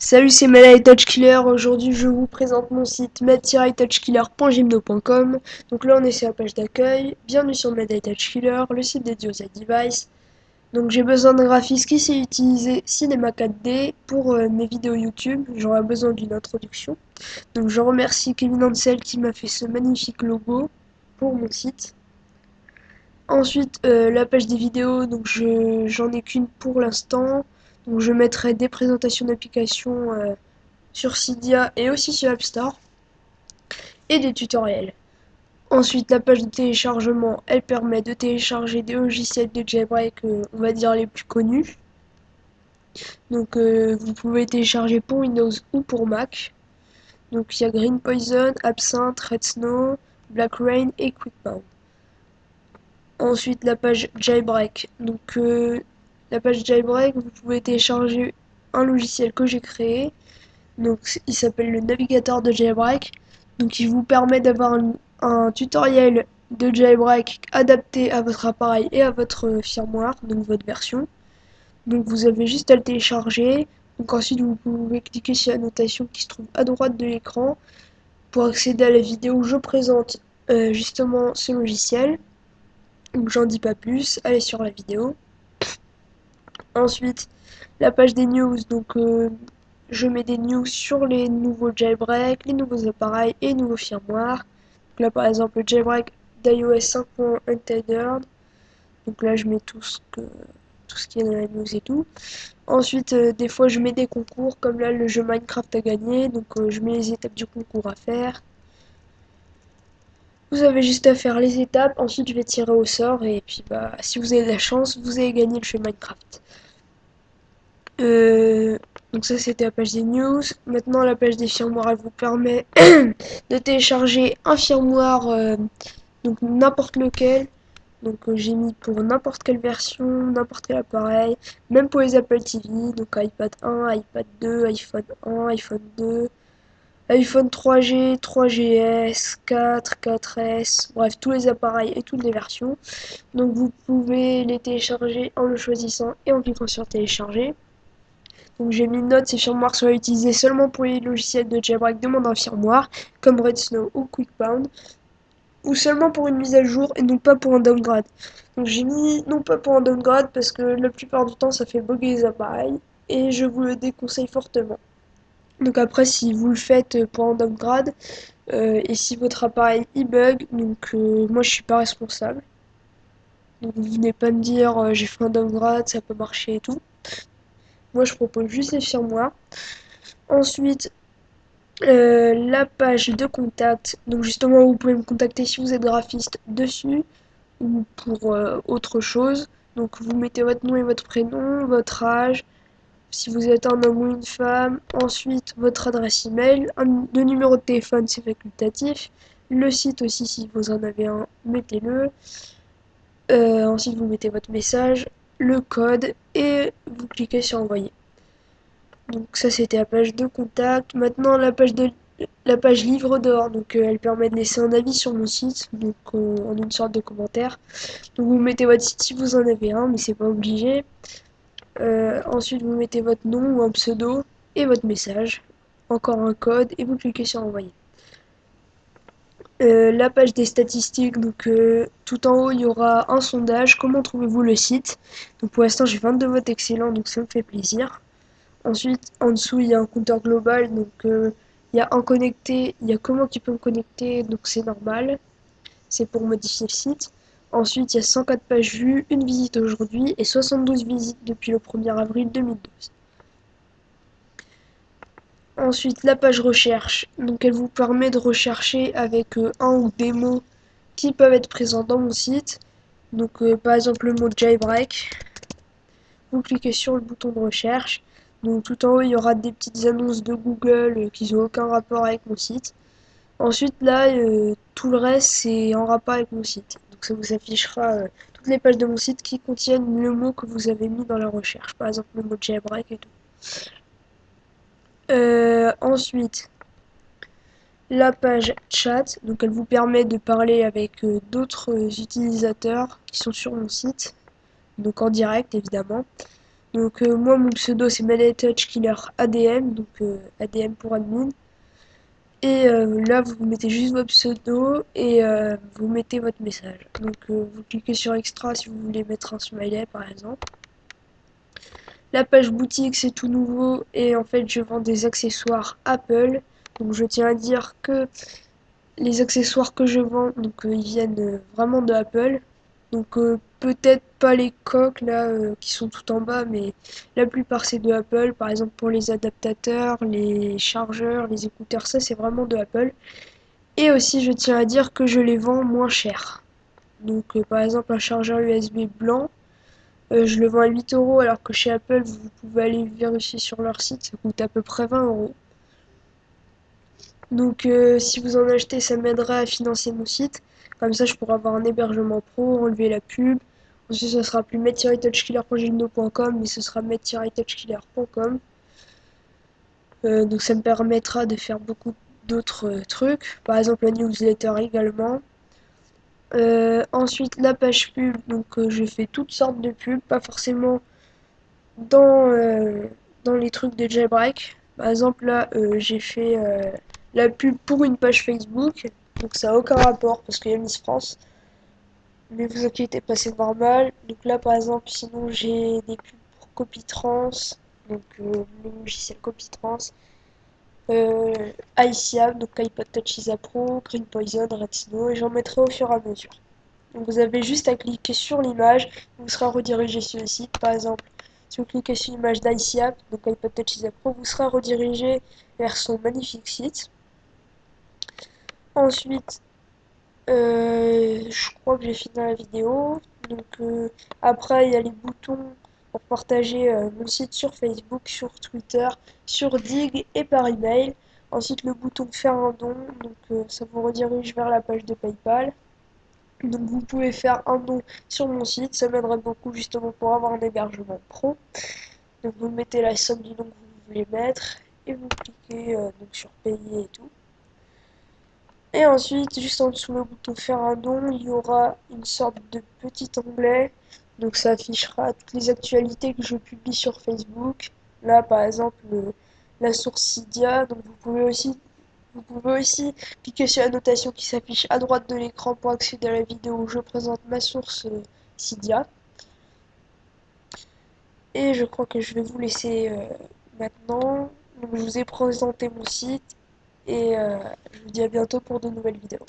Salut, c'est Medai Touchkiller. Aujourd'hui, je vous présente mon site med-touchkiller.gymno.com. Donc là, on est sur la page d'accueil. Bienvenue sur Medai Touchkiller, le site dédié aux devices. Donc j'ai besoin d'un graphiste qui sait utiliser Cinema 4D pour mes vidéos YouTube. J'aurai besoin d'une introduction. Donc je remercie Kevin Ansel qui m'a fait ce magnifique logo pour mon site. Ensuite, la page des vidéos, donc j'en ai qu'une pour l'instant. Donc je mettrai des présentations d'applications sur Cydia et aussi sur App Store, et des tutoriels. Ensuite, la page de téléchargement, elle permet de télécharger des logiciels de jailbreak, on va dire les plus connus. Donc vous pouvez télécharger pour Windows ou pour Mac. Donc il y a Green Poison, Absinthe, Red Snow, Black Rain et QuickBound. Ensuite, la page jailbreak. Donc la page jailbreak, vous pouvez télécharger un logiciel que j'ai créé. Donc il s'appelle le navigateur de jailbreak. Donc il vous permet d'avoir un tutoriel de jailbreak adapté à votre appareil et à votre firmware, donc votre version. Donc vous avez juste à le télécharger. Donc ensuite vous pouvez cliquer sur la notation qui se trouve à droite de l'écran pour accéder à la vidéo où je présente justement ce logiciel. Donc j'en dis pas plus, allez sur la vidéo. Ensuite, la page des news, donc je mets des news sur les nouveaux jailbreak, les nouveaux appareils et nouveaux firmware. Donc là par exemple le jailbreak d'iOS 5.1 Untethered. Donc là je mets tout ce qui est dans la news et tout. Ensuite des fois je mets des concours comme là le jeu Minecraft à gagner. Donc je mets les étapes du concours à faire. Vous avez juste à faire les étapes, ensuite je vais tirer au sort et puis bah si vous avez de la chance, vous avez gagné le jeu Minecraft. Euh, donc ça c'était la page des news. Maintenant la page des firmware elle vous permet de télécharger un firmware donc n'importe lequel. Donc j'ai mis pour n'importe quelle version, n'importe quel appareil, même pour les Apple TV, donc iPad 1, iPad 2, iPhone 1, iPhone 2, iPhone 3G, 3GS, 4, 4S, bref tous les appareils et toutes les versions. Donc vous pouvez les télécharger en le choisissant et en cliquant sur télécharger. Donc j'ai mis une note, ces firmwares soient utilisés seulement pour les logiciels de jailbreak demandant un firmware, comme Red Snow ou QuickBound, ou seulement pour une mise à jour et non pas pour un downgrade. Donc j'ai mis non pas pour un downgrade parce que la plupart du temps ça fait bugger les appareils, et je vous le déconseille fortement. Donc après si vous le faites pour un downgrade, et si votre appareil bug, donc moi je suis pas responsable. Donc vous venez pas me dire j'ai fait un downgrade, ça peut marcher et tout. Moi je propose juste les firmware. Ensuite, la page de contact. Donc justement, vous pouvez me contacter si vous êtes graphiste dessus ou pour autre chose. Donc vous mettez votre nom et votre prénom, votre âge, si vous êtes un homme ou une femme. Ensuite, votre adresse email, le numéro de téléphone, c'est facultatif. Le site aussi, si vous en avez un, mettez-le. Ensuite, vous mettez votre message, le code et vous cliquez sur envoyer. Donc ça c'était la page de contact. Maintenant la page livre d'or. Donc elle permet de laisser un avis sur mon site, donc en une sorte de commentaire. Donc vous mettez votre site si vous en avez un, mais c'est pas obligé. Ensuite vous mettez votre nom ou un pseudo et votre message. Encore un code et vous cliquez sur envoyer. La page des statistiques, donc tout en haut il y aura un sondage. Comment trouvez-vous le site? Donc pour l'instant j'ai 22 votes excellents, donc ça me fait plaisir. Ensuite, en dessous, il y a un compteur global, donc il y a un connecté, il y a comment tu peux me connecter, donc c'est normal, c'est pour modifier le site. Ensuite, il y a 104 pages vues, une visite aujourd'hui et 72 visites depuis le 1er avril 2012. Ensuite, la page recherche, donc elle vous permet de rechercher avec un ou des mots qui peuvent être présents dans mon site. Donc par exemple le mot jailbreak, vous cliquez sur le bouton de recherche. Donc tout en haut, il y aura des petites annonces de Google qui n'ont aucun rapport avec mon site. Ensuite, là, tout le reste, c'est en rapport avec mon site. Donc ça vous affichera toutes les pages de mon site qui contiennent le mot que vous avez mis dans la recherche. Par exemple, le mot jailbreak et tout. Ensuite, la page chat. Donc elle vous permet de parler avec d'autres utilisateurs qui sont sur mon site. Donc en direct, évidemment. Donc moi mon pseudo c'est Melee Touch Killer ADM, donc ADM pour admin. Et là vous mettez juste votre pseudo et vous mettez votre message. Donc vous cliquez sur extra si vous voulez mettre un smiley par exemple. La page boutique c'est tout nouveau et en fait je vends des accessoires Apple. Donc je tiens à dire que les accessoires que je vends, donc ils viennent vraiment de Apple. Donc peut-être pas les coques là qui sont tout en bas, mais la plupart c'est de Apple. Par exemple pour les adaptateurs, les chargeurs, les écouteurs, ça c'est vraiment de Apple. Et aussi je tiens à dire que je les vends moins cher. Donc par exemple un chargeur USB blanc, je le vends à 8 euros alors que chez Apple vous pouvez aller vérifier sur leur site, ça coûte à peu près 20 euros. Donc si vous en achetez, ça m'aidera à financer mon site. Comme ça, je pourrai avoir un hébergement pro, enlever la pub. Ensuite, ça sera plus met-touchkiller.gilno.com, mais ce sera met-touchkiller.com. Donc ça me permettra de faire beaucoup d'autres trucs. Par exemple, la newsletter également. Ensuite, la page pub. Donc je fais toutes sortes de pubs, pas forcément dans, dans les trucs de jailbreak. Par exemple, là, j'ai fait la pub pour une page Facebook. Donc ça n'a aucun rapport parce qu'il y a Miss France. Mais vous inquiétez pas, c'est normal. Donc là, par exemple, sinon j'ai des pubs pour Copytrans. Donc le logiciel Copytrans. iCiab, donc iPod Touch Isa Pro, Green Poison, Red Snow. Et j'en mettrai au fur et à mesure. Donc vous avez juste à cliquer sur l'image, vous serez redirigé sur le site. Par exemple, si vous cliquez sur l'image d'ICAP, donc iPod Touch Isa Pro, vous serez redirigé vers son magnifique site. Ensuite, je crois que j'ai fini la vidéo. Donc après, il y a les boutons pour partager mon site sur Facebook, sur Twitter, sur Dig et par email. Ensuite, le bouton faire un don, donc ça vous redirige vers la page de PayPal. Donc vous pouvez faire un don sur mon site, ça m'aiderait beaucoup justement pour avoir un hébergement pro. Donc vous mettez la somme du nom que vous voulez mettre et vous cliquez donc sur payer et tout. Et ensuite, juste en dessous le bouton faire un don, il y aura une sorte de petit onglet. Donc ça affichera toutes les actualités que je publie sur Facebook. Là par exemple la source Cydia, donc vous pouvez aussi cliquer sur la notation qui s'affiche à droite de l'écran pour accéder à la vidéo où je présente ma source Cydia. Et je crois que je vais vous laisser maintenant. Donc, je vous ai présenté mon site et je vous dis à bientôt pour de nouvelles vidéos.